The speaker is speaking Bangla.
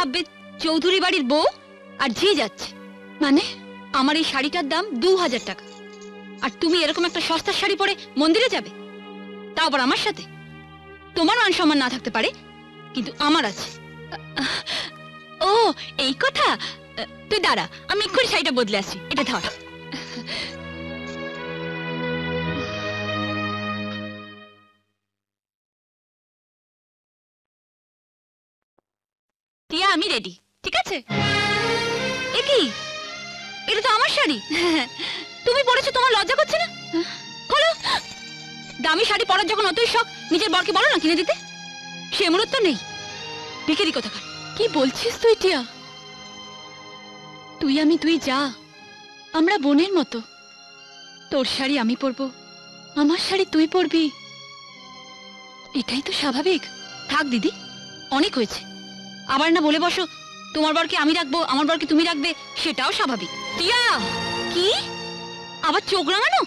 ভাববে চৌধুরী বাড়ির বউ আর ঝি যাচ্ছে। মানে আমার এই শাড়িটার দাম 2000 টাকা, আর তুমি এরকম একটা সস্তার শাড়ি পরে মন্দিরে যাবে, তা আবার আমার সাথে? তোমার মান সম্মান না থাকতে পারে, কিন্তু আমার আছে। ও এই কথা, তুই দাঁড়া, আমি এক্ষুনি শাড়িটা বদলে আসছি, এটা ধর। টিয়া আমি রেডি, ঠিক আছে? এ কি, এটা তো আমার শাড়ি। তুমি পরেছো, তোমার লজ্জা করছে না? বলো, দামি শাড়ি পরার যখন অতই শখ, নিজের বরকে বলো না কিনে দিতে। সে মূলত নেই, ভিখারি কোথাকার। কি বলছিস তুই টিয়া? তুই আমি দুই যা, আমরা বোনের মতো। তোর শাড়ি আমি পরবো, আমার শাড়ি তুই পরবি, এটাই তো স্বাভাবিক। থাক দিদি, অনেক হয়েছে। আবার না বলে বসো তোমার বরকে আমি রাখবো, আমার বরকে তুমি রাখবে, সেটাও স্বাভাবিক। টিয়া, কি আবার চোখ রাঙানো?